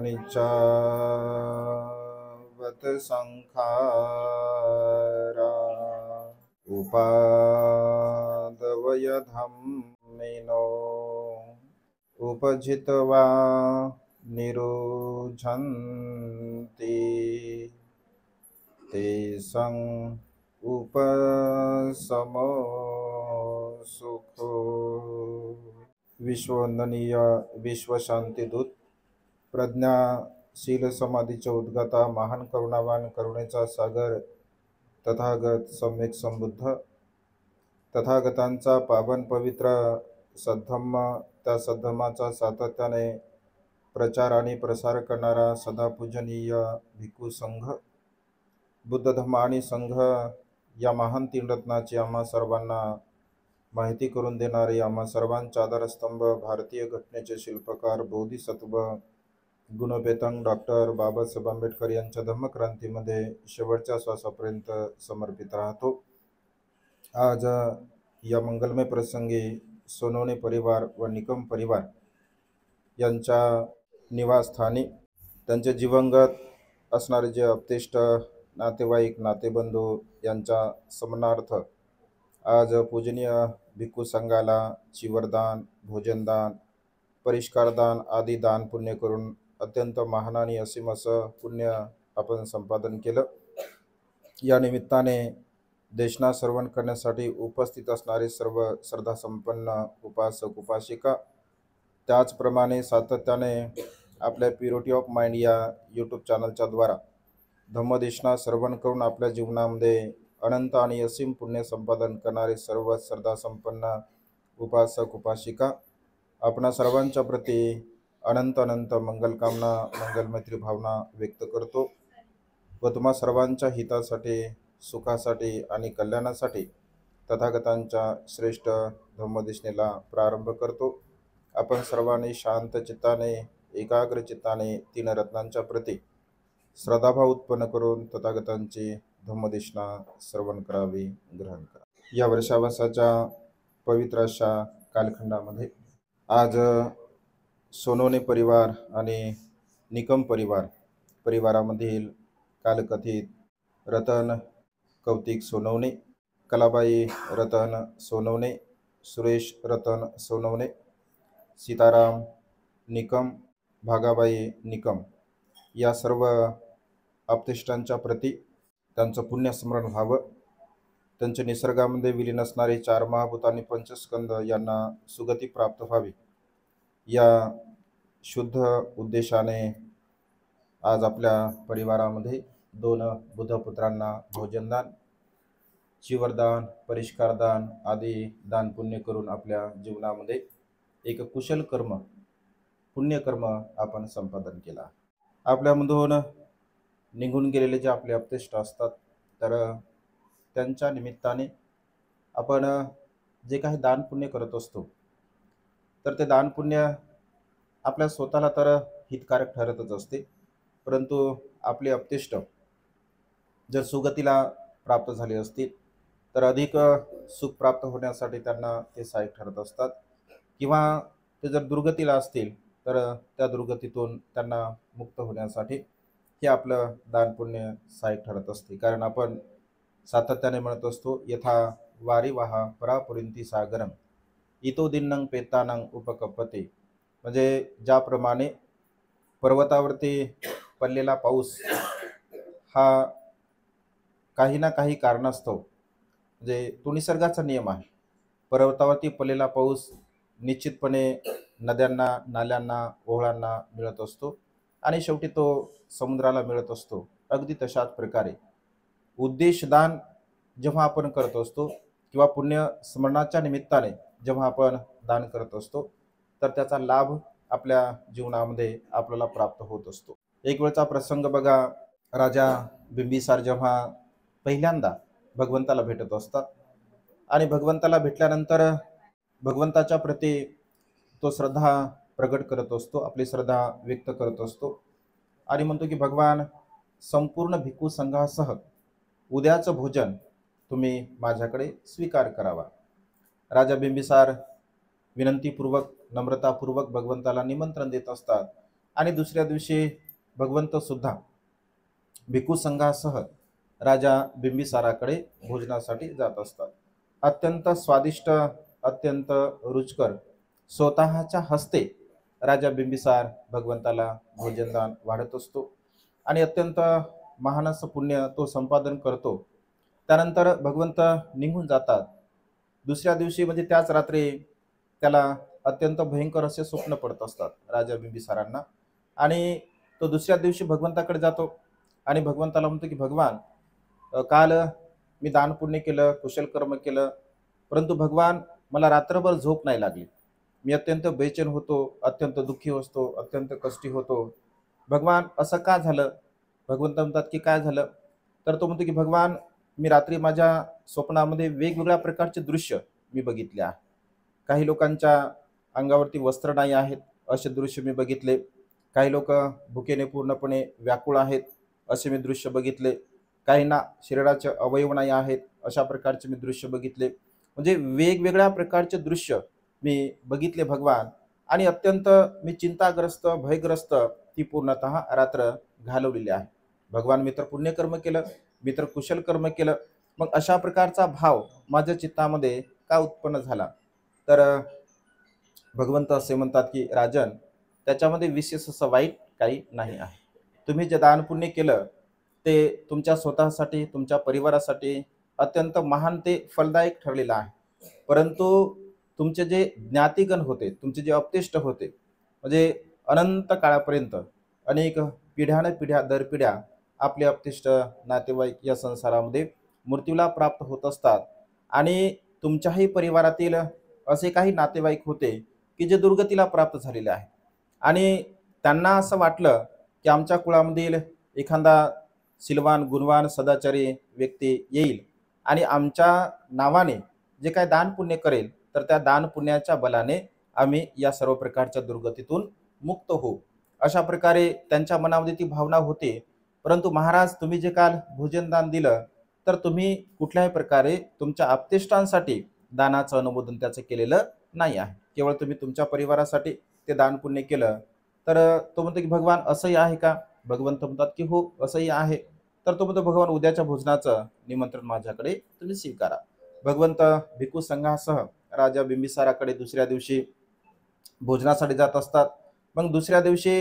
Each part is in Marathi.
अनिच्चावत संखारा उपादवय धम्मिनो उपजित्वा निरुझन्ति तेषां उपशमो सुखो। विश्ववंदनीय विश्व शांतिदूत प्रज्ञाशील समाधीचे उद्गाता महान करुणावान करुणेचा सागर तथागत सम्यक संबुद्ध तथागतांचा पावन पवित्र सद्धम्म, त्या सद्धम्माचा सातत्याने प्रचार आणि प्रसार करणारा सदा पूजनीय भिक्खू संघ, बुद्ध धम्म आणि संघ या महान तीन रत्नाची आम्हा सर्वांना माहिती करून देणारे, आम्हा सर्वांचा आधारस्तंभ, भारतीय घटनेचे शिल्पकार, बोधिसत्व गुणपेतंग डॉक्टर बाबासाहेब आंबेडकर यांच्या धम्मक्रांतीमध्ये शेवटच्या श्वासापर्यंत समर्पित राहतो। आज या मंगलमय प्रसंगी सोनवणे परिवार व निकम परिवार यांच्या निवासस्थानी त्यांचे जीवंगत असणारे जे अपतिष्ट नातेवाईक नातेबंधू यांच्या स्मरणार्थ आज पूजनीय भिक्खू संघाला चिवरदान, भोजनदान, परिष्कारदान आदी दान पुण्य करून अत्यंत महान आणि असीम असं पुण्य आपण संपादन केलं। या निमित्ताने देशना श्रवण करण्यासाठी उपस्थित असणारे सर्व श्रद्धासंपन्न उपासक उपासिका, त्याचप्रमाणे सातत्याने आपल्या प्युरिटी ऑफ माइंड या यूट्यूब चॅनलच्या द्वारा धम्मदेशना श्रवण करून आपल्या जीवनामध्ये अनंत आणि असीम पुण्य संपादन करणारे सर्व श्रद्धासंपन्न उपासक उपासिका, आपणा सर्वांच्या प्रती अनंत अनंत मंगलकामना मंगलमैत्री भावना व्यक्त करतो व तुम्हा सर्वांच्या हितासाठी, सुखासाठी आणि कल्याणासाठी तथागतांच्या श्रेष्ठ धम्मदेशनेला प्रारंभ करतो। आपण सर्वांनी शांत चित्ताने, एकाग्र चित्ताने तीन रत्नांच्या प्रती श्रद्धाभाव उत्पन्न करून तथागतांची धम्मदेशना श्रवण करावी, ग्रहण करा। या वर्षावसाच्या पवित्र अशा कालखंडामध्ये आज सोनवणे परिवार आणि निकम परिवारामधील कालकथित रतन कौतिक सोनवणे, कलाबाई रतन सोनवणे, सुरेश रतन सोनवणे, सीताराम निकम, भागाबाई निकम या सर्व अपतिष्टांच्या प्रती त्यांचं पुण्यस्मरण व्हावं, त्यांचे निसर्गामध्ये विलीन असणारे चार महाभूत आणि पंचस्कंद यांना सुगती प्राप्त व्हावी, या शुद्ध उद्देशाने आज आपल्या परिवारामध्ये दोन बुद्धपुत्रांना भोजनदान, चिवरदान, परिष्कारदान आदी दान पुण्य करून आपल्या जीवनामध्ये एक कुशल कर्म, पुण्यकर्म आपण संपादन केला। आपल्यामधून निघून गेलेले जे आपले अपतिष्ट असतात तर त्यांच्या निमित्ताने आपण जे काही दान पुण्य करत असतो तर ते दान पुण्य आपल्या स्वतःला तर हितकारक ठरतच असते, परंतु आपले अपतिष्ट जर सुगतीला प्राप्त झाले असतील तर अधिक सुख प्राप्त होण्यासाठी त्यांना ते सहाय्यक ठरत असतात, किंवा ते जर दुर्गतीला असतील तर त्या दुर्गतीतून त्यांना मुक्त होण्यासाठी हे आपलं दान पुण्य सहाय्यक ठरत असते। कारण आपण सातत्याने म्हणत असतो, यथा वारी वाहा परापुरिंती सागरम इतो दिन्नं पेतानं उपकपते, म्हणजे ज्याप्रमाणे पर्वतावरती पडलेला पाऊस हा काही ना काही कारणास्तव, म्हणजे तो निसर्गाचा नियम आहे, पर्वतावरती पडलेला पाऊस निश्चितपणे नद्यांना, नाल्यांना, ओहळांना मिळत असतो आणि शेवटी तो समुद्राला मिळत असतो। अगदी तशाच प्रकारे उद्देशदान जेव्हा आपण करत असतो किंवा पुण्य स्मरणाच्या निमित्ताने जेव्हा आपण दान करत असतो तर त्याचा लाभ आपल्या जीवनामध्ये आपल्याला प्राप्त होत असतो। एक वेळचा प्रसंग बघा, राजा बिंबिसार जेव्हा पहिल्यांदा भगवंताला भेटत असतात आणि भगवंताला भेटल्यानंतर भगवंताच्या प्रती तो श्रद्धा प्रकट करत असतो, आपली श्रद्धा व्यक्त करत असतो आणि म्हणतो की भगवान, संपूर्ण भिक्खू संघासह उद्याचं भोजन तुम्ही माझ्याकडे स्वीकार करावा। राजा बिंबिसार विनंतीपूर्वक, नम्रतापूर्वक भगवंताला निमंत्रण देत असतात आणि दुसऱ्या दिवशी भगवंत सुद्धा भिक्खू संघासह राजा बिंबिसाराकडे भोजनासाठी जात असतात. अत्यंत स्वादिष्ट, अत्यंत रुचकर स्वतःच्या हस्ते राजा बिंबिसार भगवंताला भोजनदान वाढत असतो आणि अत्यंत महान असं पुण्य तो संपादन करतो. त्यानंतर भगवंत निघून जातात. दुसऱ्या दिवशी म्हणजे त्याच रात्री त्याला अत्यंत भयंकर असे स्वप्न पडत असतात राजा बिंबिसारांना. आणि तो दुसऱ्या दिवशी भगवंताकडे जातो आणि भगवंताला म्हणतो की भगवान, काल मी दान पुण्य केलं, कुशल कर्म केलं, परंतु भगवान मला रात्रभर झोप नाही लागली. मी अत्यंत बेचैन होतो, अत्यंत दुःखी असतो, अत्यंत कष्टी होतो. भगवान असं का झालं? भगवंत म्हणतात की काय झालं? तर तो म्हणतो की भगवान, मी रात्री माझ्या स्वप्नामध्ये वेगवेगळ्या प्रकारचे दृश्य मी बघितले आहे. काही लोकांच्या अंगावरती वस्त्र नाही आहेत, असे दृश्य मी बघितले. काही लोक भुकेने पूर्णपणे व्याकुळ आहेत, असे मी दृश्य बघितले. काहींना शरीराचे अवयव नाही आहेत, अशा प्रकारचे मी दृश्य बघितले. म्हणजे वेगवेगळ्या प्रकारचे दृश्य मी बघितले भगवान. आणि अत्यंत मी चिंताग्रस्त, भयग्रस्त ती पूर्णतः रात्र घालवलेली आहे. भगवान, मी तर पुण्यकर्म केलं, मी तर कुशल कर्म केलं, मग अशा प्रकारचा भाव माझ्या चित्तामध्ये का उत्पन्न झाला? तर भगवंत असे म्हणतात की राजन, त्याच्यामध्ये विशेष असं वाईट काही नाही आहे. तुम्ही जे दान पुण्य केलं ते तुमच्या स्वतःसाठी, तुमच्या परिवारासाठी अत्यंत महान ते फलदायक ठरलेलं आहे. परंतु तुमचे जे ज्ञातिगण होते, तुमचे जे अपतिष्ट होते, म्हणजे अनंत काळापर्यंत अनेक पिढ्यानपिढ्या दर पिढ्या आपले अपतिष्ट नातेवाईक या संसारामध्ये मृत्यूला प्राप्त होत असतात. आणि तुमच्याही परिवारातील असे काही नातेवाईक होते की जे दुर्गतीला प्राप्त झालेले आहेत. आणि त्यांना असं वाटलं की आमच्या कुळामधील एखादा सिलवान, गुणवान, सदाचारी व्यक्ती येईल आणि आमच्या नावाने जे काय दान पुण्य करेल, तर त्या दान पुण्याच्या बलाने आम्ही या सर्व प्रकारच्या दुर्गतीतून मुक्त होऊ. अशा प्रकारे त्यांच्या मनामध्ये ती भावना होती. परंतु महाराज, तुम्ही जे काल भोजनदान दिलं, तर तुम्ही कुठल्याही प्रकारे तुमच्या आप्तेष्टांसाठी दानाचं अनुमोदन त्याचं केलेलं नाही आहे. केवळ तुम्ही तुमच्या परिवारासाठी ते दान पुण्य केलं. तर तो म्हणतो की भगवान, असंही आहे का? भगवंत म्हणतात की हो, असंही आहे. तर तो म्हणतो भगवान, उद्याच्या भोजनाचं निमंत्रण माझ्याकडे तुम्ही स्वीकारा. भगवंत भिक्खू संघासह राजा बिंबिसाराकडे दुसऱ्या दिवशी भोजनासाठी जात असतात. मग दुसऱ्या दिवशी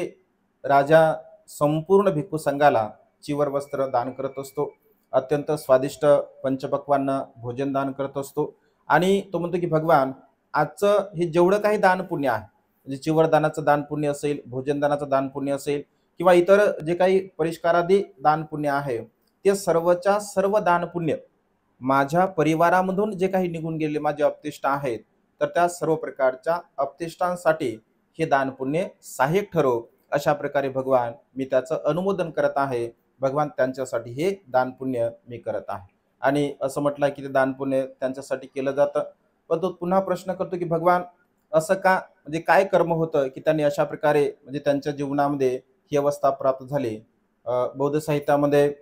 राजा संपूर्ण भिक्खू संघाला चिवर वस्त्र दान करत असतो. अत्यंत स्वादिष्ट पंचपक्वान्न भोजन दान करत असतो. आणि तो म्हणतो की भगवान, आजचं हे जेवढं काही दान पुण्य आहे, म्हणजे चिवर दानाचं दान पुण्य असेल, भोजन दानाचं दान पुण्य असेल, किंवा इतर जे काही परिष्कारादी दान पुण्य आहे, ते सर्वच्या सर्व दान पुण्य माझ्या परिवारामधून जे काही निघून गेलेले माझे अपतिष्ट आहेत, तर त्या सर्व प्रकारच्या अपतिष्टांसाठी हे दान पुण्य सहाय्यक ठरो. अशा प्रकारे भगवान, मी त्याचं अनुमोदन करत आहे. भगवान, त्यांच्यासाठी हे दान पुण्य मी करत आहे. आणि असं म्हटलं की ते दान पुण्य त्यांच्यासाठी केलं जातं. पण तो पुन्हा प्रश्न करतो की भगवान, असं का? म्हणजे काय कर्म होतं की त्यांनी अशा प्रकारे म्हणजे त्यांच्या जीवनामध्ये ही अवस्था प्राप्त झाली? बौद्ध साहित्यामध्ये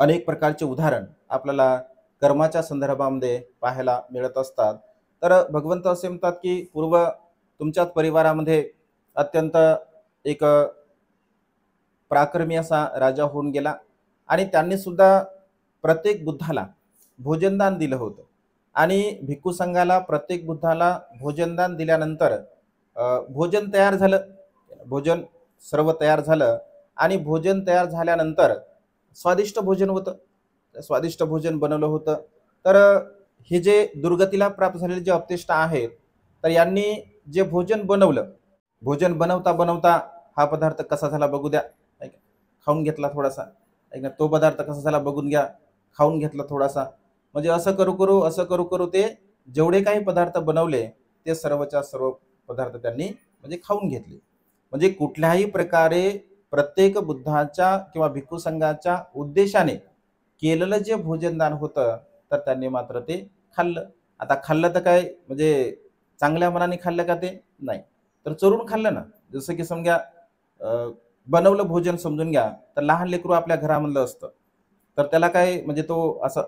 अनेक प्रकारचे उदाहरण आपल्याला कर्माच्या संदर्भामध्ये पाहायला मिळत असतात. तर भगवंत असे म्हणतात की पूर्व तुमच्याच परिवारामध्ये अत्यंत एक पराक्रमी असा राजा होऊन गेला आणि त्यांनी सुद्धा प्रत्येक बुद्धाला भोजनदान दिलं होतं. आणि भिक्खू संघाला प्रत्येक बुद्धाला भोजनदान दिल्यानंतर भोजन तयार झालं. भोजन सर्व तयार झालं आणि भोजन तयार झाल्यानंतर स्वादिष्ट भोजन होतं. स्वादिष्ट भोजन बनवलं होतं. तर हे जे दुर्गतीला प्राप्त झालेले जे अपतिष्ट आहेत, तर यांनी जे भोजन बनवलं, भोजन बनवता बनवता हा पदार्थ कसा झाला बघू द्या, खाऊन घेतला थोडासा, तो पदार्थ कसा झाला बघून घ्या, खाऊन घेतला थोडासा. म्हणजे असं करू करू ते जेवढे काही पदार्थ बनवले ते सर्वच्या सर्व पदार्थ त्यांनी म्हणजे खाऊन घेतले. म्हणजे कुठल्याही प्रकारे प्रत्येक बुद्धाच्या किंवा भिक्खू संघाच्या उद्देशाने केलेलं जे भोजनदान होतं, तर त्यांनी मात्र ते खाल्लं. आता खाल्लं तर काय म्हणजे चांगल्या मनाने खाल्लं का? ते नाही, तर चोरून खाल्लं ना. जसं की समजा बनवलं भोजन समजून घ्या, तर लहान लेकरू आपल्या घरामधलं असतं, तर त्याला काय म्हणजे तो असं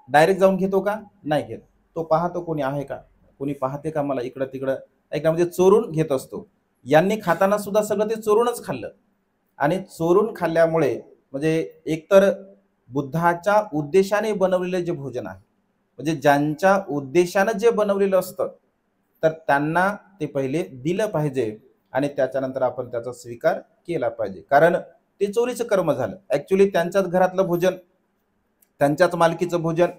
डायरेक्ट जाऊन घेतो का? नाही घेत. तो पाहतो कोणी आहे का, कोणी पाहते का मला इकडं तिकडं, म्हणजे चोरून घेत असतो. यांनी खाताना सुद्धा सगळं ते चोरूनच खाल्लं आणि चोरून खाल्ल्यामुळे म्हणजे एकतर बुद्धाच्या उद्देशाने बनवलेले जे भोजन आहे म्हणजे ज्यांच्या उद्देशाने जे बनवलेलं असतं तर त्यांना ते पहिले दिलं पाहिजे आणि त्याच्यानंतर आपण त्याचा स्वीकार केला पाहिजे, कारण ते चोरीचं कर्म झालं. ऍक्च्युली त्यांच्याच घरातलं भोजन, त्यांच्याच मालकीचं भोजन,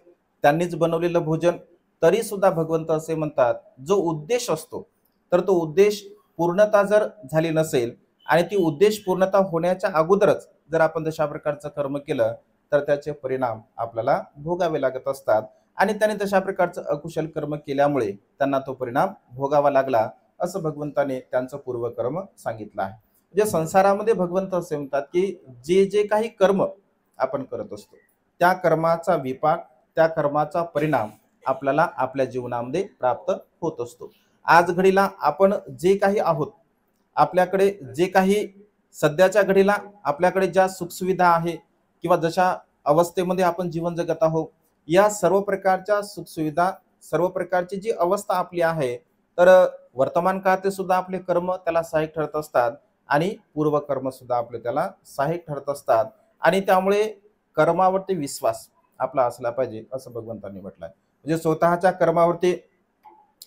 त्यांनीच बनवलेलं भोजन, तरी सुद्धा भगवंत असे म्हणतात जो उद्देश असतो तर तो उद्देश पूर्णता जर झाली नसेल आणि ती उद्देश पूर्णता होण्याच्या अगोदरच जर आपण तशा प्रकारचं कर्म केलं तर त्याचे परिणाम आपल्याला भोगावे लागत असतात आणि त्याने तशा प्रकारचं अकुशल कर्म केल्यामुळे त्यांना तो परिणाम भोगावा लागला, असं भगवंताने त्यांचं पूर्वकर्म सांगितलं आहे. म्हणजे संसारामध्ये भगवंत असे म्हणतात की जे जे काही कर्म आपण करत असतो त्या कर्माचा विपाक, त्या कर्माचा परिणाम आपल्याला आपल्या जीवनामध्ये प्राप्त होत असतो. आज घडीला आपण जे काही आहोत, आपल्याकडे जे काही सध्याच्या घडीला आपल्याकडे ज्या सुखसुविधा आहे किंवा जशा अवस्थेमध्ये आपण जीवन जगत आहोत, या सर्व प्रकारच्या सुखसुविधा, सर्व प्रकारची जी अवस्था आपली आहे, तर वर्तमान काळात सुद्धा आपले कर्म त्याला सहाय्यक ठरत असतात आणि पूर्वकर्म सुद्धा आपले त्याला सहाय्यक ठरत असतात आणि त्यामुळे कर्मावरती विश्वास आपला असला पाहिजे असं भगवंतांनी म्हटलंय. म्हणजे स्वतःच्या कर्मावरती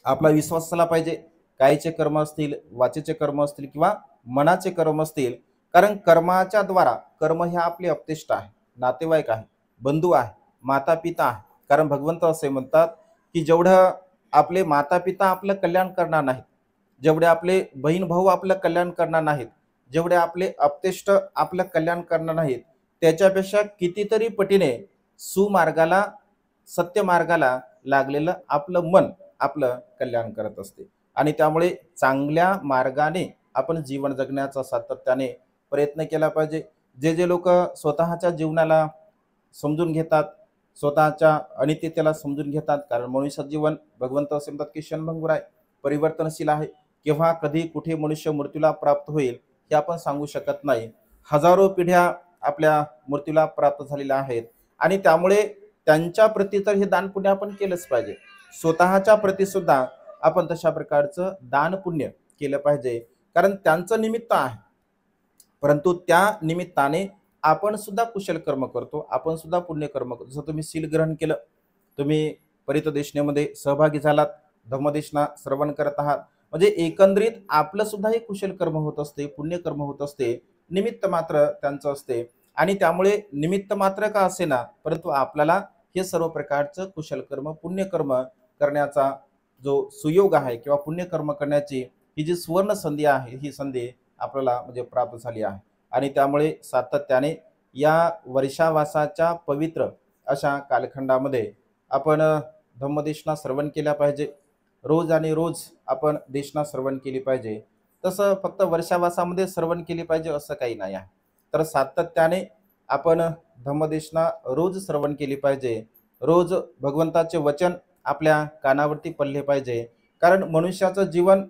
आपला विश्वास असला पाहिजे. कायचे कर्म असतील, वाचेचे कर्म असतील किंवा मनाचे कर्म असतील, कारण कर्माच्या द्वारा कर्म हे आपले अपतिष्ट आहे, नातेवाईक आहे, बंधू आहे, माता पिता आहे. कारण भगवंत असे म्हणतात की जेवढं आपले माता पिता आपलं कल्याण करणार नाहीत, जेवढे आपले बहीण भाऊ आपलं कल्याण करणार नाहीत, जेवढे आपले अपतिष्ट आपलं कल्याण करणार नाहीत, त्याच्यापेक्षा कितीतरी पटीने सुमार्गाला, सत्य मार्गाला लागलेलं आपलं मन आपलं कल्याण करत असते आणि त्यामुळे चांगल्या मार्गाने आपण जीवन जगण्याचा सातत्याने प्रयत्न केला पाहिजे. जे जे लोक स्वतःच्या जीवनाला समजून घेतात, स्वतःच्या अनित्यतेला समजून घेतात, कारण मनुष्य जीवन भगवंत असे म्हणतात की क्षणभंगुर आहे, परिवर्तनशील आहे. केव्हा कधी कुठे मनुष्य मृत्यूला प्राप्त होईल हे आपण सांगू शकत नाही. हजारो पिढ्या आपल्या मृत्यूला प्राप्त झालेल्या आहेत आणि त्यामुळे त्यांच्या प्रती तर हे दान पुण्य आपण केलंच पाहिजे. स्वतःच्या प्रती सुद्धा आपण तशा प्रकारचं दान पुण्य केलं पाहिजे, कारण त्यांचं निमित्त आहे, परंतु त्या निमित्ताने आपण सुद्धा कुशल कर्म करतो, आपण सुद्धा पुण्य कर्म करतो. जसं तुम्ही शील ग्रहण केलं, तुम्ही परितदेशनेमध्ये सहभागी झालात, धम्मदेशना श्रवण करत आहात, म्हणजे एकंदरीत आपलं सुद्धा एक कुशल कर्म होत असते, पुण्यकर्म होत असते, निमित्त मात्र त्यांचं असते आणि त्यामुळे निमित्त मात्र का असे ना, परंतु आपल्याला हे सर्व प्रकारचं कुशल कर्म, पुण्यकर्म करण्याचा जो सुयोग आहे किंवा पुण्यकर्म करण्याची ही जी सुवर्ण संधी आहे, ही संधी आपल्याला म्हणजे प्राप्त झाली आहे आणि त्यामुळे सातत्याने या वर्षावासाच्या पवित्र अशा कालखंडामध्ये आपण धम्मदेशना श्रवण केल्या पाहिजे. रोज आणि रोज आपण देशना श्रवण केली पाहिजे. तसं फक्त वर्षावासामध्ये श्रवण केली पाहिजे असं काही नाही आहे, तर सातत्याने आपण धम्मदेशना रोज श्रवण केली पाहिजे. रोज भगवंताचे वचन आपल्या कानावरती पडले पाहिजे, कारण मनुष्याचं जीवन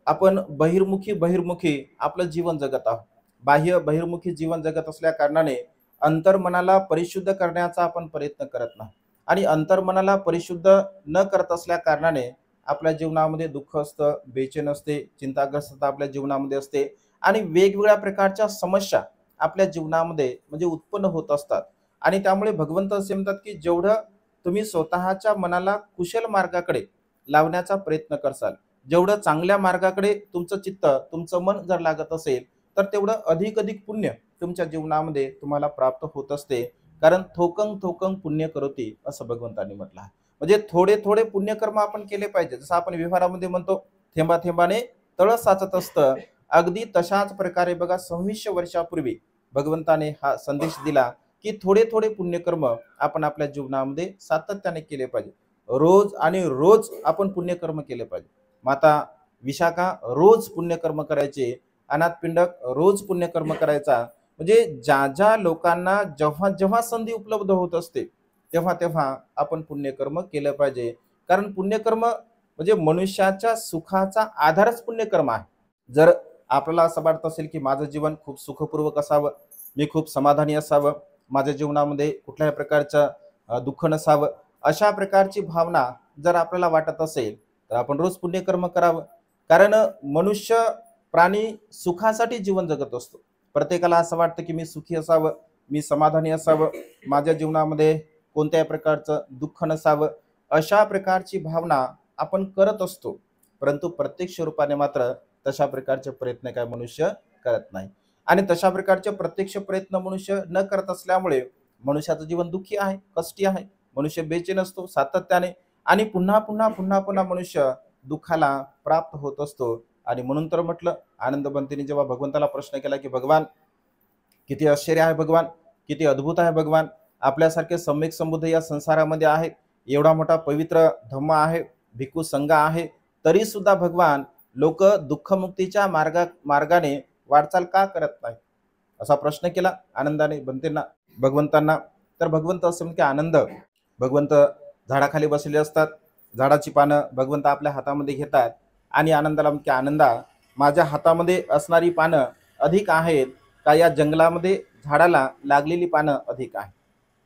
आपण बहिर्मुखी बहिर्मुखी आपलं जीवन जगत आहोत. बाह्य बहिर्मुखी जीवन जगत असल्या कारणाने अंतर्मनाला परिशुद्ध करण्याचा आपण प्रयत्न करत नाही आणि अंतर्मनाला परिशुद्ध न करत असल्या कारणाने आपल्या जीवनामध्ये दुःख असतं, बेचैन असते, चिंताग्रस्तता आपल्या जीवनामध्ये असते आणि वेगवेगळ्या प्रकारच्या समस्या आपल्या जीवनामध्ये म्हणजे उत्पन्न होत असतात आणि त्यामुळे भगवंत असे म्हणतात की जेवढं तुम्ही स्वतःच्या मनाला कुशल मार्गाकडे लावण्याचा प्रयत्न करसाल, जेवढं चांगल्या मार्गाकडे तुमचं चित्त, तुमचं मन जर लागत असेल तर तेवढं अधिक अधिक पुण्य तुमच्या जीवनामध्ये तुम्हाला प्राप्त होत असते, कारण थोकंग थोकंग पुण्य करोती असं भगवंतांनी म्हटलं आहे. म्हणजे थोडे थोडे पुण्यकर्म आपण केले पाहिजे. जसं आपण व्यवहारामध्ये म्हणतो थेंबा थेंबाने तळ साचत असतं, अगदी तशाच प्रकारे बघा 2600 वर्षापूर्वी भगवंताने हा संदेश दिला की थोडे थोडे पुण्यकर्म आपण आपल्या जीवनामध्ये सातत्याने केले पाहिजे. रोज आणि रोज आपण पुण्यकर्म केले पाहिजे. माता विशाखा रोज पुण्यकर्म करायचे, अनाथ पिंडक रोज पुण्यकर्म करायचा. म्हणजे ज्या ज्या लोकांना जेव्हा जेव्हा संधी उपलब्ध होत असते तेव्हा तेव्हा आपण पुण्यकर्म केलं पाहिजे, कारण पुण्यकर्म म्हणजे मनुष्याच्या सुखाचा आधारच पुण्यकर्म आहे. जर आपल्याला असं वाटत असेल की माझं जीवन खूप सुखपूर्वक असावं, मी खूप समाधानी असावं, माझ्या जीवनामध्ये कुठल्याही प्रकारचं दुःख नसावं, अशा प्रकारची भावना जर आपल्याला वाटत असेल तर आपण रोज पुण्यकर्म करावं. कारण मनुष्य प्राणी सुखासाठी जीवन जगत असतो. प्रत्येकाला असं वाटतं की मी सुखी असावं, मी समाधानी असावं, माझ्या जीवनामध्ये कोणत्याही प्रकारचं दुःख नसावं, अशा प्रकारची भावना आपण करत असतो. परंतु प्रत्यक्ष रूपाने मात्र तशा प्रकारचे प्रयत्न काय मनुष्य करत नाही. आणि तशा प्रकारचे प्रत्यक्ष प्रयत्न मनुष्य न करत असल्यामुळे मनुष्याचं जीवन दुःखी आहे, कष्टी आहे. मनुष्य बेचैन असतो सातत्याने आणि पुन्हा पुन्हा पुन्हा पुन्हा मनुष्य दुःखाला प्राप्त होत असतो. आणि म्हणून तर म्हटलं, आनंद बंतीने जेव्हा भगवंताला प्रश्न केला की भगवान, किती आश्चर्य आहे भगवान, किती अद्भुत आहे भगवान, आपल्यासारखे सम्यक संबुद्ध या संसारामध्ये आहे, एवढा मोठा पवित्र धम्म आहे, भिक्खू संघ आहे, तरी सुद्धा भगवान लोक दुःखमुक्तीच्या मार्गाने वाटचाल का करत नाही, असा प्रश्न केला आनंदाने बनतेंना भगवंतांना. तर भगवंत असं म्हणते, आनंद, भगवंत झाडाखाली बसलेले असतात, झाडाची पानं भगवंत आपल्या हातामध्ये घेतात आणि आनंदाला म्हणते, आनंदा, माझ्या हातामध्ये असणारी पानं अधिक आहेत का या जंगलामध्ये झाडाला लागलेली पानं अधिक आहे.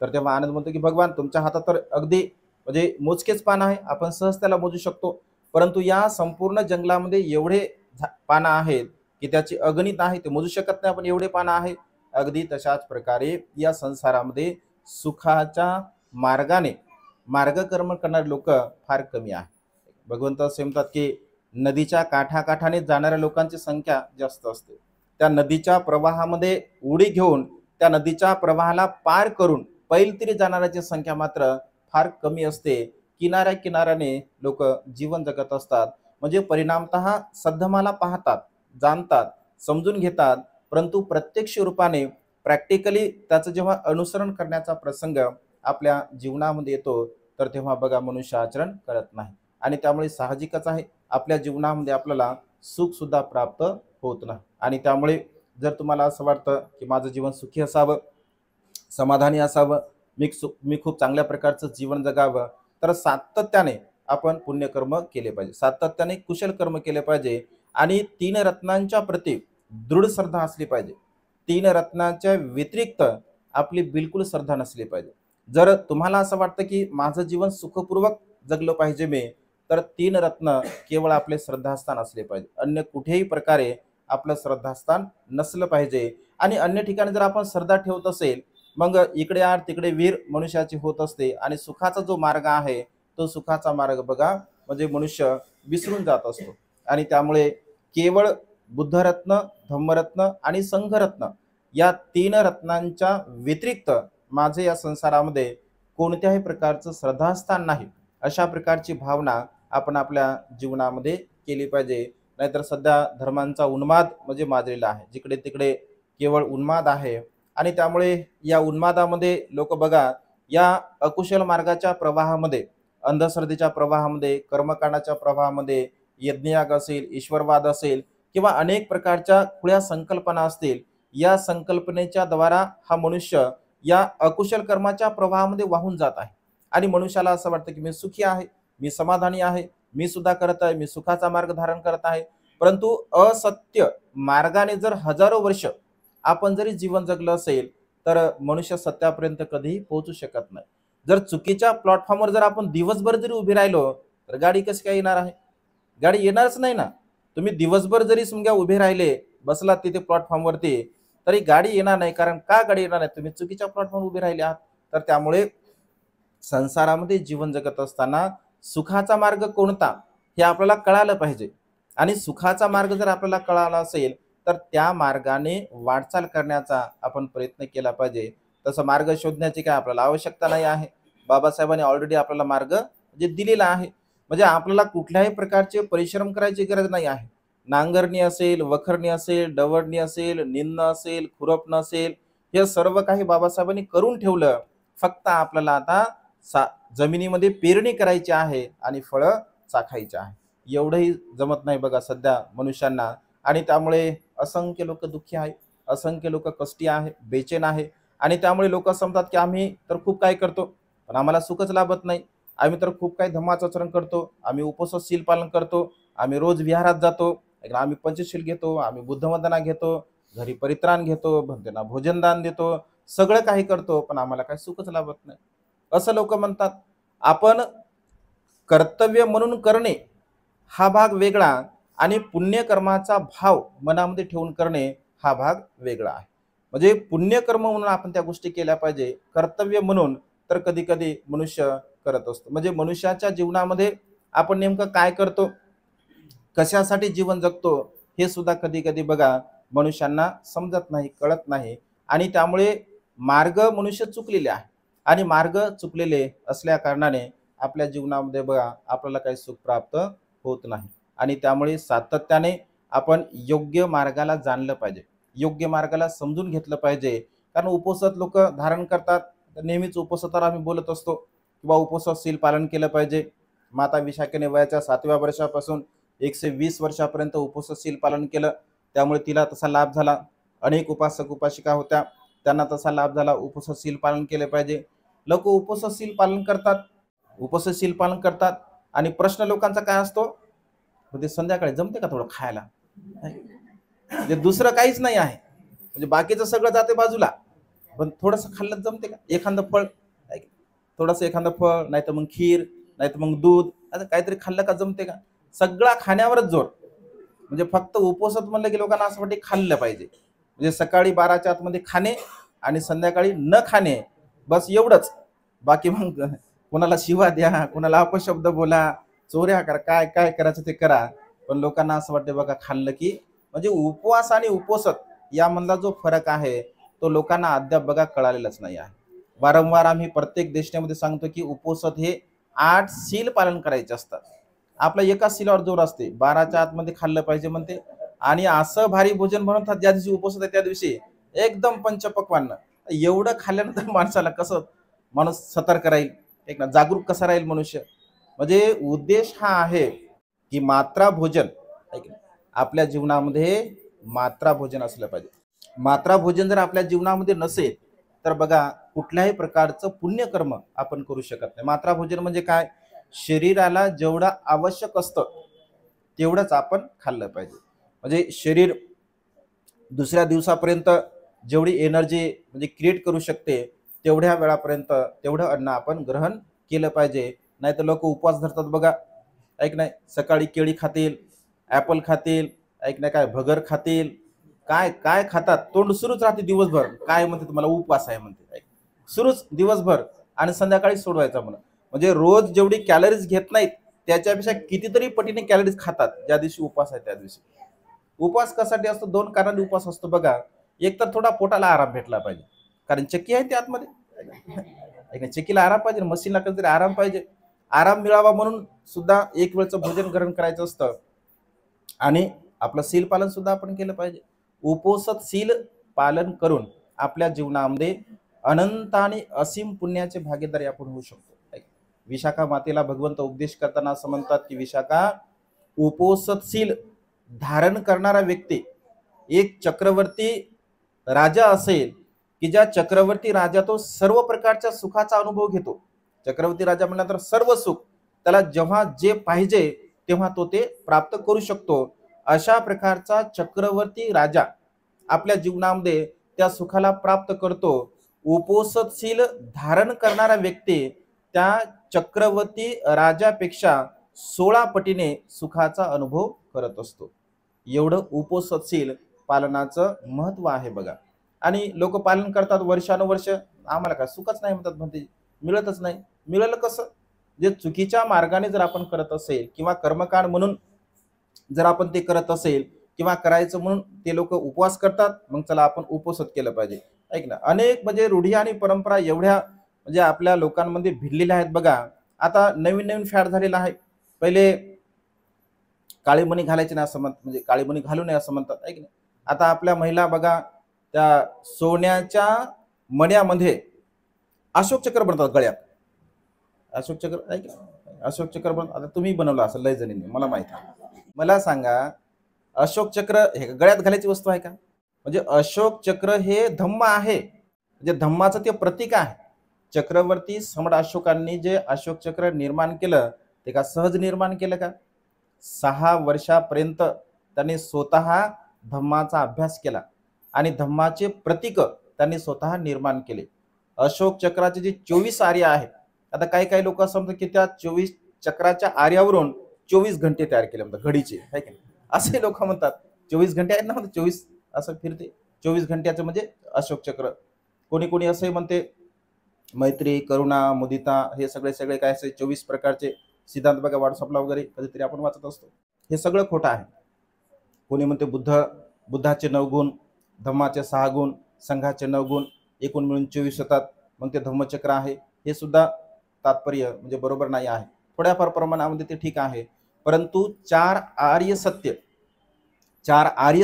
तर तेव्हा आनंद म्हणतो की भगवान, तुमच्या हातात तर अगदी म्हणजे मोजकेच पानं आहे, आपण सहज त्याला मोजू शकतो, परंतु या संपूर्ण जंगलामध्ये एवढे पानं आहेत की त्याची अगणित आहे, ते मोजू शकत नाही आपण, एवढे पानं आहे. अगदी तशाच प्रकारे या संसारामध्ये सुखाच्या मार्गाने मार्गकर्म करणारे लोक फार कमी आहे. भगवंत असे म्हणतात की नदीच्या काठाकाठाने जाणाऱ्या लोकांची संख्या जास्त असते. त्या नदीच्या प्रवाहामध्ये उडी घेऊन त्या नदीच्या प्रवाहाला पार करून पैलतीरी जाणाऱ्याची संख्या मात्र फार कमी असते. किनाऱ्या किनाऱ्याने लोक जीवन जगत असतात. म्हणजे परिणामतः सद्धमाला पाहतात, जाणतात, समजून घेतात, परंतु प्रत्यक्ष रूपाने प्रॅक्टिकली त्याचं जेव्हा अनुसरण करण्याचा प्रसंग आपल्या जीवनामध्ये येतो तर तेव्हा बघा मनुष्य आचरण करत नाही. आणि त्यामुळे साहजिकच आहे, आपल्या जीवनामध्ये आपल्याला सुख सुद्धा प्राप्त होत नाही. आणि त्यामुळे जर तुम्हाला असं वाटतं की माझं जीवन सुखी असावं, समाधानी असावं, मी खूप चांगल्या प्रकारचं जीवन जगावं, तर सातत्याने आपण पुण्यकर्म केले पाहिजे, सातत्याने कुशल कर्म केले पाहिजे आणि तीन रत्नांच्या प्रती दृढ श्रद्धा असली पाहिजे. तीन रत्नांच्या व्यतिरिक्त आपली बिलकुल श्रद्धा नसली पाहिजे. जर तुम्हाला असं वाटतं की माझं जीवन सुखपूर्वक जगलं पाहिजे मी, तर तीन रत्न केवळ आपले श्रद्धास्थान असले पाहिजे, अन्य कुठेही प्रकारे आपलं श्रद्धास्थान नसलं पाहिजे. आणि अन्य ठिकाणी जर आपण श्रद्धा ठेवत असेल, मग इकडे आड तिकडे वीर मनुष्याची होत असते आणि सुखाचा जो मार्ग आहे तो सुखाचा मार्ग बघा म्हणजे मनुष्य विसरून जात असतो. आणि त्यामुळे केवळ बुद्धरत्न, धम्मरत्न आणि संघरत्न या तीन रत्नांच्या व्यतिरिक्त माझे या संसारामध्ये कोणत्याही प्रकारचं श्रद्धास्थान नाही, अशा प्रकारची भावना आपण आपल्या जीवनामध्ये केली पाहिजे. नाहीतर सध्या धर्मांचा उन्माद म्हणजे माजलेला आहे, जिकडे तिकडे केवळ उन्माद आहे. आणि त्यामुळे या उन्मादामध्ये लोक बघा या अकुशल मार्गाच्या प्रवाहामध्ये, अंधश्रद्धेच्या प्रवाहामध्ये, कर्मकांडाच्या प्रवाहामध्ये, यज्ञयाग असेल, ईश्वरवाद असेल किंवा अनेक प्रकारच्या खुल्या संकल्पना असतील, या संकल्पनेच्या द्वारा हा मनुष्य या अकुशल कर्माच्या प्रवाहामध्ये वाहून जात आहे. आणि मनुष्याला असं वाटतं की मी सुखी आहे, मी समाधानी आहे, मी सुद्धा करत आहे, मी सुखाचा मार्ग धारण करत आहे. परंतु असत्य मार्गाने जर हजारो वर्ष आपण जरी जीवन जगलं असेल तर मनुष्य सत्यापर्यंत कधीही पोहोचू शकत नाही. जर चुकीच्या प्लॅटफॉर्मवर जर आपण दिवसभर जरी उभे राहिलो तर गाडी कशी काय येणार आहे, गाडी येणारच नाही ना. तुम्ही दिवसभर जरी समजा उभे राहिले, बसलात तिथे प्लॅटफॉर्मवरती, तरी गाडी येणार नाही. कारण का गाडी येणार नाही, तुम्ही चुकीच्या प्लॅटफॉर्मवर उभे राहिले आहात. तर त्यामुळे संसारामध्ये जीवन जगत असताना सुखाचा मार्ग कोणता हे आपल्याला कळालं पाहिजे. आणि सुखाचा मार्ग जर आपल्याला कळाला असेल तर त्या मार्गाने वाटचाल करण्याचा आपण प्रयत्न केला पाहिजे. तसं मार्ग शोधण्याची काय आपल्याला आवश्यकता नाही आहे. बाबासाहेबांनी ऑलरेडी आपल्याला मार्ग म्हणजे दिलेला आहे. म्हणजे आपल्याला कुठल्याही प्रकारचे परिश्रम करायची गरज नाही आहे. नांगरणी असेल, वखरणी असेल, डवरणी असेल, निंदणं असेल, खुरपणं असेल, हे सर्व काही बाबासाहेबांनी करून ठेवलं. फक्त आपल्याला आता जमिनीमध्ये पेरणी करायची आहे आणि फळं चाखायची आहे. एवढंही जमत नाही बघा सध्या मनुष्यांना. आणि त्यामुळे असंख्य लोक दुःखी आहे, असंख्य लोक कष्टी आहे, बेचैन आहे. आणि त्यामुळे लोक समजतात की आम्ही तर खूप काय करतो पण आम्हाला सुखच लाभत नाही, आम्ही तर खूप काही धम्माचरण करतो, आम्ही उपवासशील पालन करतो, आम्ही रोज विहारात जातो, आम्ही पंचशील घेतो, आम्ही बुद्धवंदना घेतो, घरी परित्राण घेतो, भक्तांना भोजनदान देतो, सगळं काही करतो, पण आम्हाला काही सुखच लाभत नाही, असं लोक म्हणतात. आपण कर्तव्य म्हणून करणे हा भाग वेगळा आणि पुण्यकर्माचा भाव मनामध्ये ठेवून करणे हा भाग वेगळा आहे. म्हणजे पुण्यकर्म म्हणून आपण त्या गोष्टी केल्या पाहिजे, कर्तव्य म्हणून तर कधी कधी मनुष्य करत असतो. म्हणजे मनुष्याच्या जीवनामध्ये आपण नेमकं काय करतो, कशासाठी जीवन जगतो, हे सुद्धा कधी कधी बघा मनुष्यांना समजत नाही, कळत नाही. आणि त्यामुळे मार्ग मनुष्य चुकलेले आहे. आणि मार्ग चुकलेले असल्या कारणाने आपल्या जीवनामध्ये बघा आपल्याला काही सुख प्राप्त होत नाही. आणि त्यामुळे सातत्याने आपण योग्य मार्गाला जाणलं पाहिजे, योग्य मार्गाला समजून घेतलं पाहिजे. कारण उपवासात लोक धारण करतात, तर नेहमीच उपवासावर आम्ही बोलत असतो किंवा उपवासशील पालन केलं पाहिजे. माता विशाखेने वयाच्या 7व्या वर्षापासून 120 वर्षापर्यंत उपवासशील पालन केलं, त्यामुळे तिला तसा लाभ झाला. अनेक उपासक उपासिका होत्या, त्यांना तसा लाभ झाला. उपवासशील पालन केले पाहिजे. लोक उपवासशील पालन करतात, उपवासशील पालन करतात. आणि प्रश्न लोकांचा काय असतो, म्हणजे संध्याकाळी जमते का थोडं खायला, म्हणजे दुसरं काहीच नाही आहे, म्हणजे बाकीचं सगळं जाते बाजूला, पण थोडंसं खाल्लं जमते का, एखादं फळ, थोडंसं एखादं फळ, नाही तर मग खीर, नाही तर मग दूध, आता काहीतरी खाल्लं का जमते का. सगळा खाण्यावरच जोर. म्हणजे फक्त उपवासात म्हणलं की लोकांना असं वाटते खाल्लं पाहिजे, म्हणजे सकाळी 12च्या आतमध्ये खाणे आणि संध्याकाळी न खाणे, बस एवढंच. बाकी मग कोणाला शिवा द्या, कोणाला अपशब्द बोला, चोऱ्या करा, काय काय करायचं ते करा, पण लोकांना असं वाटतं बघा खाल्लं की. म्हणजे उपवास आणि उपोषण यामधला जो फरक आहे तो लोकांना अद्याप बघा कळालेलाच नाही आहे. वारंवार आम्ही प्रत्येक देशण्यामध्ये सांगतो की उपोषण हे 8 सील पालन करायचे असतात. आपला एका सीलावर जोर असते, 12च्या आतमध्ये खाल्लं पाहिजे म्हणते. आणि असं भारी भोजन बनवतात ज्या दिवशी उपोषण आहे त्या दिवशी, एकदम पंचपक्वान्न. एवढं खाल्ल्यानंतर माणसाला कसं, माणूस सतर्क राहील, एक ना जागरूक कसा राहील मनुष्य. म्हणजे उद्देश हा आहे की मात्रा भोजन, आपल्या जीवनामध्ये मात्रा भोजन असलं पाहिजे. मात्रा भोजन जर आपल्या जीवनामध्ये नसेल तर बघा कुठल्याही प्रकारचं पुण्यकर्म आपण करू शकत नाही. मात्रा भोजन म्हणजे काय, शरीराला जेवढं आवश्यक असतं तेवढंच आपण खाल्लं पाहिजे. म्हणजे शरीर दुसऱ्या दिवसापर्यंत जेवढी एनर्जी म्हणजे क्रिएट करू शकते तेवढ्या वेळापर्यंत तेवढं अन्न आपण ग्रहण केलं पाहिजे. नाही तर लोक उपवास धरतात बघा, ऐक नाही, सकाळी केळी खातील, ॲपल खातील, ऐक नाही काय भगर खातील, काय काय खातात, तोंड सुरूच राहते दिवसभर. काय म्हणते तुम्हाला उपवास आहे म्हणते, ऐक, सुरूच दिवसभर. आणि संध्याकाळी सोडवायचा म्हणा. म्हणजे रोज जेवढी कॅलरीज घेत नाहीत त्याच्यापेक्षा कितीतरी पटीने कॅलरीज खातात ज्या दिवशी उपवास आहे त्या दिवशी. उपवास कशासाठी असतो, 2 कारणाने उपवास असतो बघा. एक तर थोडा पोटाला आराम भेटला पाहिजे, कारण चक्की आहे त्या आतमध्ये, चक्कीला आराम पाहिजे, मशीनला कधीतरी आराम पाहिजे. आराम मिळावा म्हणून सुद्धा एक वेळचं भोजन ग्रहण करायचं असतं. आणि आपलं सील पालन सुद्धा आपण केलं पाहिजे. उपोषित सील पालन करून आपल्या जीवनामध्ये अनंत आणि असीम पुण्याचे भागीदारी आपण होऊ शकतो. विशाखा मातेला भगवंत उपदेश करताना असं म्हणतात की विशाखा, उपोषित सील धारण करणारा व्यक्ती एक चक्रवर्ती राजा असेल की ज्या चक्रवर्ती राजा तो सर्व प्रकारच्या सुखाचा अनुभव घेतो. चक्रवर्ती राजा म्हणला तर सर्व सुख त्याला जेव्हा जे पाहिजे तेव्हा तो ते प्राप्त करू शकतो. अशा प्रकारचा चक्रवर्ती राजा आपल्या जीवनामध्ये त्या सुखाला प्राप्त करतो. उपोषित धारण करणारा व्यक्ती त्या चक्रवर्ती राजापेक्षा 16 पटीने सुखाचा अनुभव करत असतो. एवढं उपोषित पालनाचं महत्व आहे बघा. आणि लोक पालन करतात वर्षानुवर्ष, आम्हाला काय सुखच नाही म्हणतात, म्हणते मिळतच नाही. मिळालं कसं, जे चुकीच्या मार्गाने जर आपण करत असेल किंवा कर्मकांड म्हणून जर आपण ते करत असेल किंवा करायचं म्हणून ते लोक उपवास करतात, मग चला आपण उपोषित केलं पाहिजे. ऐक ना, अनेक म्हणजे रूढी आणि परंपरा एवढ्या म्हणजे आपल्या लोकांमध्ये भिडलेल्या आहेत बघा. आता नवीन नवीन फॅड झालेला आहे. पहिले काळी मणी घालायचे नाही असं म्हणतात, म्हणजे काळी मणी घालू नये असं म्हणतात, ऐक ना. आता आपल्या महिला बघा त्या सोन्याच्या मण्यामध्ये अशोक चक्र बनवतात गळ्यात. अशोक चक्र, ऐक, अशोक चक्र आता तुम्ही बनवलं असं लय जणींनी, मला माहिती आहे. मला सांगा, अशोक चक्र हे गळ्यात घालायची वस्तू आहे का? म्हणजे अशोक चक्र हे धम्म आहे, म्हणजे धम्माचं ते प्रतीक आहे. चक्रवर्ती सम्राट अशोकांनी जे अशोक चक्र निर्माण केलं ते का सहज निर्माण केलं का? 6 वर्षापर्यंत त्यांनी स्वतः धम्माचा अभ्यास केला आणि धम्माचे प्रतीक त्यांनी स्वतः निर्माण केले. अशोक चक्राचे जे 24 आर्य आहेत, आता काही काही लोक असं म्हणतात की त्या 24 चक्राच्या आर्यावरून 24 घंटे तयार केले म्हणतात घडीचे, है की नाही. असे लोक म्हणतात 24 घंटे आहेत ना, 24 असं फिरते, 24 घंट्याचं म्हणजे अशोक चक्र. कोणी कोणी असंही म्हणते मैत्री, करुणा, मुदिता, हे सगळे सगळे काय असे 24 प्रकारचे सिद्धांत बघा व्हॉट्सअपला वगैरे कधीतरी आपण वाचत असतो. हे सगळं खोटं आहे. कोणी म्हणते बुद्धाचे 9 गुण, धम्माचे 6 गुण, संघाचे 9 गुण, एकूण मिळून 24 होतात, मग ते धम्मचक्र आहे. हे सुद्धा तात्पर्य म्हणजे बरोबर नाही आहे. थोड्याफार प्रमाणामध्ये ते ठीक आहे, परंतु चार आर्य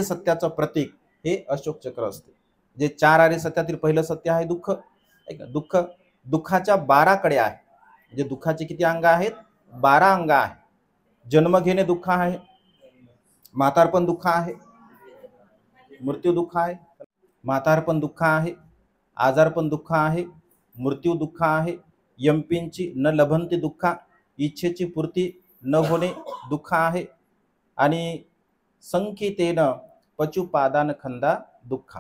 सत्याचं प्रतीक हे अशोक चक्र असते. जे चार आर्य सत्यातील पहिलं सत्य आहे दुःख. दुःखाच्या 12 कडे आहे. म्हणजे दुःखाचे किती अंग आहेत? 12 अंग आहे. जन्म घेणे दुःख आहे, म्हातारपण दुःख आहे, मृत्यू दुःख आहे, म्हातारपण दुःख आहे, आजारपण दुःख आहे, मृत्यू दुःख आहे, यंपींची न लभंती दुःख, इच्छेची पूर्ती न होणे दुःख आहे, आणि संकितेन पचुपादान खंदा दुःख.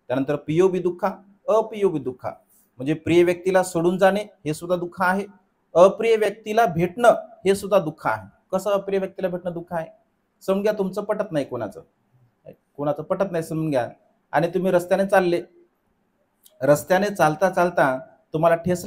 त्यानंतर पियोबी दुःख, अपियोबी दुःख म्हणजे प्रिय व्यक्तीला सोडून जाणे हे सुद्धा दुःख आहे, अप्रिय व्यक्तीला भेटणं हे सुद्धा दुःख आहे. कसं अप्रिय व्यक्तीला भेटणं दुःख आहे? समजून घ्या तुमचं पटत नाही, कोणाचं पटत नाही समजून घ्या, आणि तुम्ही रस्त्याने चालता चालता तुम्हाला ठेच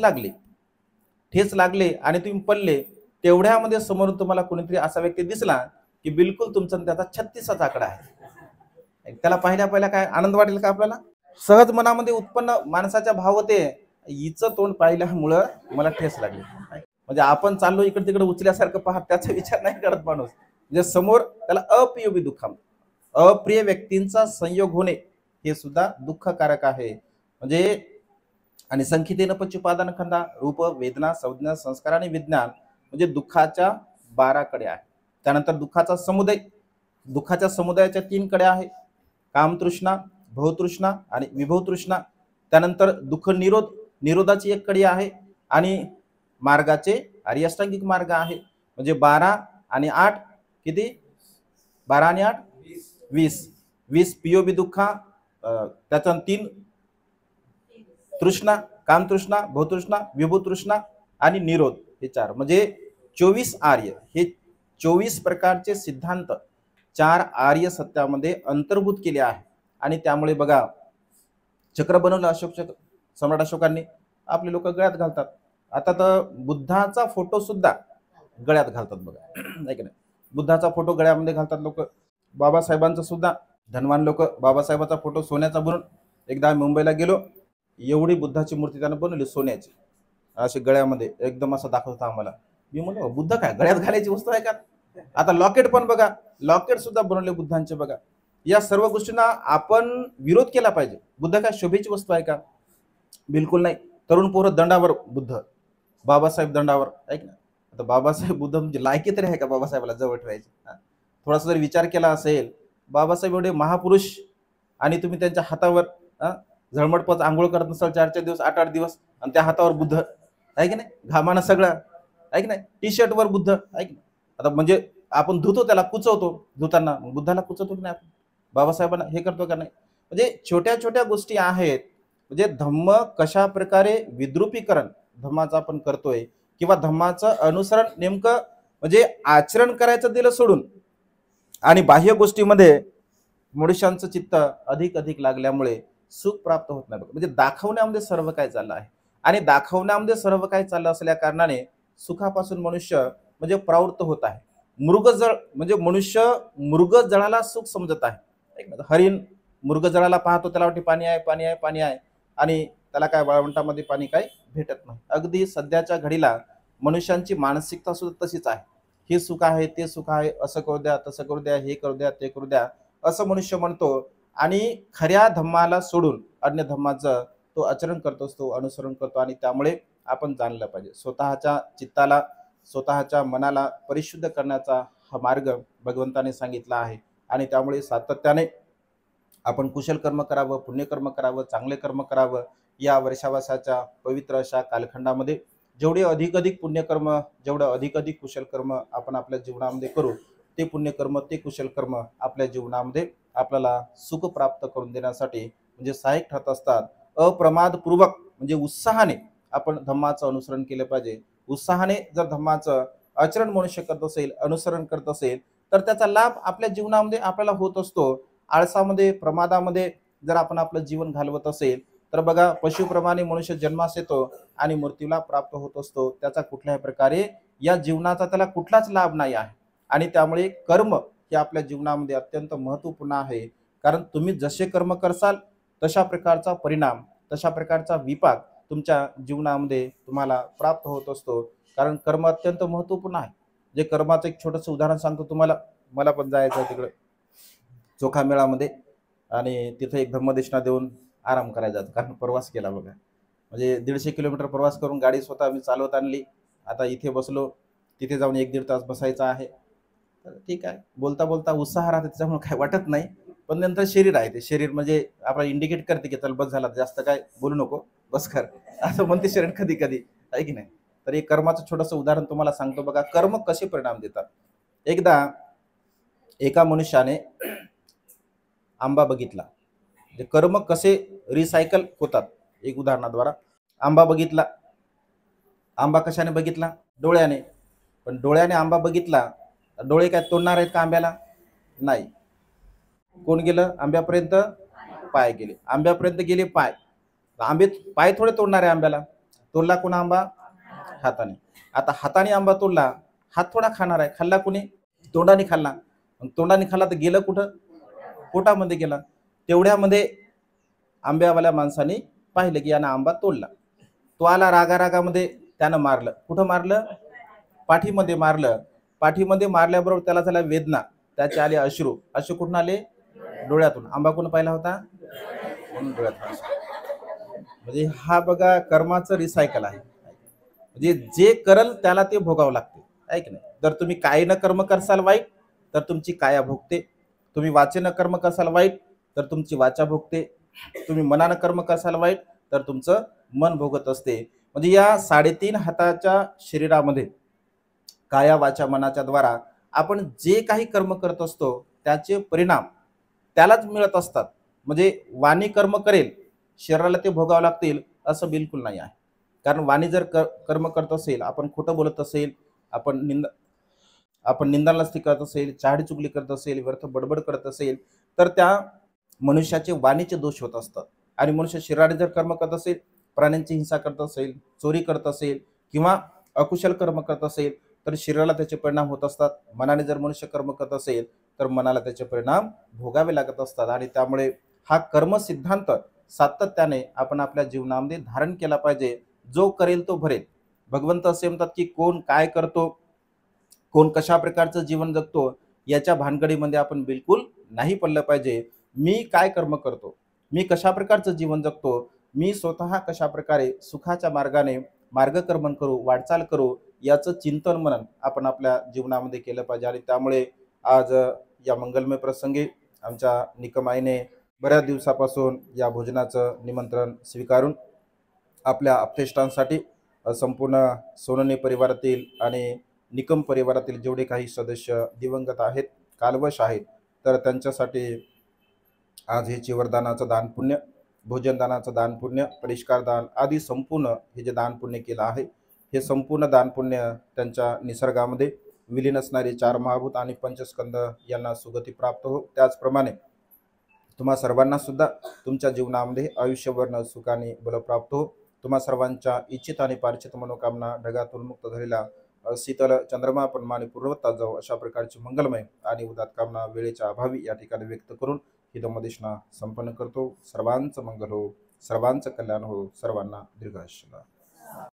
लागले आणि तुम्ही पडले. तेवढ्यामध्ये समोरून तुम्हाला कोणीतरी असा व्यक्ती दिसला की बिलकुल तुमचा त्याचा 36चा आकडा आहे. त्याला पहिल्या काय आनंद वाटेल का आपल्याला? सहज मनामध्ये उत्पन्न माणसाच्या भाव होते, हिचं तोंड पाहिल्यामुळं मला ठेस लागली. म्हणजे आपण चाललो इकडे तिकडे उचल्यासारखं पाहत त्याचा विचार नाही करत माणूस. म्हणजे समोर त्याला अपियोबी दुःख, अप्रिय व्यक्तींचा संयोग होणे हे सुद्धा दुःखकारक आहे. म्हणजे आणि संखितेन पचुपादान खंदा, रूप, वेदना, संज्ञा, संस्कार आणि विज्ञान म्हणजे दुःखाच्या 12 कडे आहे. त्यानंतर दुःखाच्या समुदायाच्या 3 कडे आहे, कामतृष्णा, भवतृष्णा आणि विभवतृष्णा. त्यानंतर दुःख निरोधाची 1 कडी आहे, आणि मार्गाचे आर्याष्टांगिक मार्ग आहे. म्हणजे 12 आणि 8 किती? 12 आणि 8 20 पियोबी दुःख, त्याच्या 3 तृष्णा, कामतृष्णा, भवतृष्णा, विभूतृष्णा आणि निरोध हे 4. म्हणजे 24 आर्य, हे 24 प्रकारचे सिद्धांत 4 आर्य सत्यामध्ये अंतर्भूत केले आहे. आणि त्यामुळे बघा चक्र बनवलं सम्राट अशोकांनी, आपले लोक गळ्यात घालतात. आता तर बुद्धाचा फोटो सुद्धा गळ्यात घालतात बघा, नाही की नाही? बुद्धाचा फोटो गळ्यामध्ये घालतात लोक. बाबासाहेबांचा सुद्धा धनवान लोक बाबासाहेबाचा फोटो सोन्याचा बनवून, एकदा मुंबईला गेलो, एवढी बुद्धाची मूर्ती त्यानं बनवली सोन्याची, अशी गळ्यामध्ये एकदम असं दाखवत होता आम्हाला. मी म्हणलो बुद्ध काय गळ्यात घालायची वस्तू आहे का? आता लॉकेट पण बघा, लॉकेट सुद्धा बनवले बुद्धांचे बघा. या सर्व गोष्टींना आपण विरोध केला पाहिजे. बुद्ध काय शोभेची वस्तू आहे का? बिलकुल नाही. तरुण पोरं दंडावर, बुद्ध, बाबासाहेब दंडावर, ऐक ना. आता बाबासाहेब बुद्ध म्हणजे लायकी तरी आहे का बाबासाहेबाला जवळ ठेवायची? थोडासा जर विचार केला असेल, बाबासाहेब एवढे महापुरुष आणि तुम्ही त्यांच्या हातावर झळमटपच आंघोळ करत नसाल 4-4 दिवस, 8-8 दिवस, आणि त्या हातावर बुद्ध आहे की नाही, घामानं सगळं आहे की नाही, टी शर्ट वर बुद्ध आहे की नाही. आता म्हणजे आपण धुतो, त्याला कुचवतो, धुताना बुद्धाला कुचवतो की नाही आपण? बाबासाहेबांना हे करतो का नाही? म्हणजे छोट्या छोट्या गोष्टी आहेत. म्हणजे धम्म कशा प्रकारे विद्रुपीकरण धम्माचं आपण करतोय, किंवा धम्माचं अनुसरण नेमकं म्हणजे आचरण करायचं दिलं सोडून, आणि बाह्य गोष्टीमध्ये मनुष्यांचं चित्त अधिक लागल्यामुळे सुख प्राप्त होत नाही. म्हणजे दाखवण्यामध्ये सर्व काय चाललं आहे, आणि दाखवण्यामध्ये सर्व काय चाललं असल्या कारणाने सुखापासून मनुष्य म्हणजे प्रवृत्त होत आहे. मृगजळ म्हणजे मनुष्य मृगजळाला सुख समजत आहे. हरिण मृगजळाला पाहतो, त्याला वाटते पाणी आहे, पाणी आहे, पाणी आहे, आणि त्याला काय वाळवंटामध्ये पाणी काय भेटत नाही. अगदी सध्याच्या घडीला मनुष्यांची मानसिकता सुद्धा तशीच आहे. हे सुख आहे, ते सुख आहे, असं करू द्या, तसं करू द्या, हे करू द्या, ते करू द्या, असं मनुष्य म्हणतो. आणि खऱ्या धम्माला सोडून अन्य धम्माचं तो आचरण करतो, तो अनुसरण करतो. आणि त्यामुळे आपण जाणलं पाहिजे, स्वतःच्या चित्ताला, स्वतःच्या मनाला परिशुद्ध करण्याचा हा मार्ग भगवंताने सांगितला आहे. आणि त्यामुळे सातत्याने आपण कुशल कर्म करावं, पुण्यकर्म करावं, चांगले कर्म करावं. या वर्षावासाच्या पवित्र अशा कालखंडामध्ये जेवढे अधिक पुण्यकर्म, जेवढं अधिक कुशल कर्म आपण आपल्या जीवनामध्ये करू, ते पुण्यकर्म, ते कुशल कर्म आपल्या जीवनामध्ये आपल्याला सुख प्राप्त करून देण्यासाठी म्हणजे सहाय्यक ठरत असतात. अप्रमादपूर्वक म्हणजे उत्साहाने आपण धम्माचं अनुसरण केलं पाहिजे. उत्साहाने जर धम्माचं आचरण मनुष्य करत असेल, अनुसरण करत असेल, तर त्याचा लाभ आपल्या जीवनामध्ये आपल्याला होत असतो. आळसामध्ये, प्रमादामध्ये जर आपण आपलं जीवन घालवत असेल, तर बघा पशुप्रमाणे मनुष्य जन्मास येतो आणि मृत्यूला प्राप्त होत असतो. त्याचा कुठल्याही प्रकारे या जीवनाचा त्याला कुठलाच लाभ नाही आहे. आणि त्यामुळे कर्म हे आपल्या जीवनामध्ये अत्यंत महत्त्वपूर्ण आहे. कारण तुम्ही जसे कर्म करसाल तशा प्रकारचा परिणाम, तशा प्रकारचा विपाक तुमच्या जीवनामध्ये तुम्हाला प्राप्त होत असतो. कारण कर्म अत्यंत महत्त्वपूर्ण आहे. जे कर्माचं एक छोटंसं उदाहरण सांगतो तुम्हाला. मला पण जायचं आहे तिकडे चोखामेळामध्ये आणि तिथे एक धम्मदेशना देऊन आराम करायचा होता. कारण प्रवास केला बघा. म्हणजे 150 किलोमीटर प्रवास करून गाडी स्वतः मी चालवत आणली. आता इथे बसलो, तिथे जाऊन 1-1.5 तास बसायचं आहे. तर ठीक आहे. बोलता बोलता उत्साह राहते त्याच्यामुळे काय वाटत नाही. पण नंतर शरीर आहे ते शरीर म्हणजे आपल्याला इंडिकेट करते की चल बस झाला जास्त काय बोलू नको बस कर असं म्हणते शरीर कधी कधी आहे की नाही. तर एक कर्माचं छोटंसं उदाहरण तुम्हाला सांगतो बघा. कर्म कसे परिणाम देतात. एकदा एका मनुष्याने आंबा बघितला. म्हणजे कर्म कसे रिसायकल होतात एक उदाहरणाद्वारा. आंबा बघितला. आंबा कशाने बघितला? डोळ्याने. पण डोळ्याने आंबा बघितला. डोळे काय तोडणार आहेत का आंब्याला? नाही. कोण गेलं आंब्यापर्यंत? पाय गेले. आंब्यापर्यंत गेले पाय. आंबे पाय थोडे तोडणार आहे आंब्याला. तोडला कोण आंबा? हाताने. आता हाताने आंबा तोडला. हात थोडा खाणार आहे. खाल्ला कोणी? तोंडाने खाल्ला. मग तोंडाने खाल्ला तर गेलं कुठं? पोटामध्ये गेला. तेवढ्यामध्ये आंब्यावाल्या माणसाने पाहिलं की यानं आंबा तोडला. तो आला रागारागामध्ये त्यानं मारलं. कुठं मारलं? पाठीमध्ये मारलं. पाठीमध्ये मारल्याबरोबर त्याला झाला वेदना. त्याचे आले अश्रू. अश्रू कुठून आले? डोळ्यातून. आंबा कोण पाहिला होता? म्हणून डोळ्यातून अश्रू. म्हणजे हा बघा कर्माचं रिसायकल आहे. म्हणजे जे करल त्याला ते भोगावं लागते आहे की नाही. जर तुम्ही कायेनं कर्म करसाल वाईट तर तुमची काया भोगते. तुम्ही वाचेनं कर्म करसाल वाईट तर तुमची वाचा भोगते. तुम्ही मनानं कर्म करसाल वाईट तर तुमचं मन भोगत असते. म्हणजे या 3.5 हाताच्या शरीरामध्ये काया वाचा मनाच्या द्वारा आपण जे काही कर्म करत असतो त्याचे परिणाम त्यालाच मिळत असतात. म्हणजे वाणी कर्म करेल शरीराला ते भोगावं लागतील असं बिलकुल नाही आहे. कारण वाणी जर कर्म करत असेल, आपण खोटं बोलत असेल, आपण आपण निंदालास्ती करत असेल, चहाडी चुगली करत असेल, व्यर्थ बडबड करत असेल, तर त्या मनुष्याचे वाणीचे दोष होत असतात. आणि मनुष्य शरीराने जर कर्म करत असेल, प्राण्यांची हिंसा करत असेल, चोरी करत असेल किंवा अकुशल कर्म करत असेल तर शरीराला त्याचे परिणाम होत असतात. मनाने जर मनुष्य कर्म करत असेल तर मनाला त्याचे परिणाम भोगावे लागत असतात. आणि त्यामुळे हा कर्म सिद्धांत सातत्याने आपण आपल्या जीवनामध्ये धारण केला पाहिजे. जो करेल तो भरेल. भगवंत असे म्हणतात की कोण काय करतो, कोण कशा प्रकारचं जीवन जगतो याच्या भानगडीमध्ये आपण बिलकुल नाही पडलं पाहिजे. मी काय कर्म करतो, मी कशा प्रकारचं जीवन जगतो, मी स्वतः कशा प्रकारे सुखाच्या मार्गाने मार्गक्रमण करू, वाटचाल करू, याचं चिंतन मनन आपण आपल्या जीवनामध्ये केलं पाहिजे. आणि त्यामुळे आज या मंगलमय प्रसंगी आमच्या निकमाईने बऱ्याच दिवसापासून या भोजनाचं निमंत्रण स्वीकारून आपल्या आप्तेष्टांसाठी संपूर्ण सोनने परिवारातील आणि निकम परिवारातील जेवढे काही सदस्य दिवंगत आहेत, कालवश आहेत, तर त्यांच्यासाठी आज हे चिवरदानाचं दान पुण्य, भोजनदानाचं दान पुण्य, परिष्कार दान आदी संपूर्ण हे जे दान पुण्य केलं आहे, हे संपूर्ण दान पुण्य त्यांच्या निसर्गामध्ये विलीन असणारे 4 महाभूत आणि पंचस्कंद यांना सुगती प्राप्त हो. त्याचप्रमाणे तुम्हा सर्वांना सुद्धा तुमच्या जीवनामध्ये आयुष्यभर सुखाने बलप्राप्त हो. तुम्हा सर्वांच्या इच्छित आणि पार्चित मनोकामना ढगातून मुक्त झालेला शीतल चंद्रमा पण माने पूर्वतात जाऊ अशा प्रकारची मंगलमय आणि उदात कामना वेळेच्या अभावी या ठिकाणी व्यक्त करून ही धम्मदेशना संपन्न करतो. सर्वांचं मंगल हो, सर्वांचं कल्याण हो, सर्वांना दीर्घायुष्य.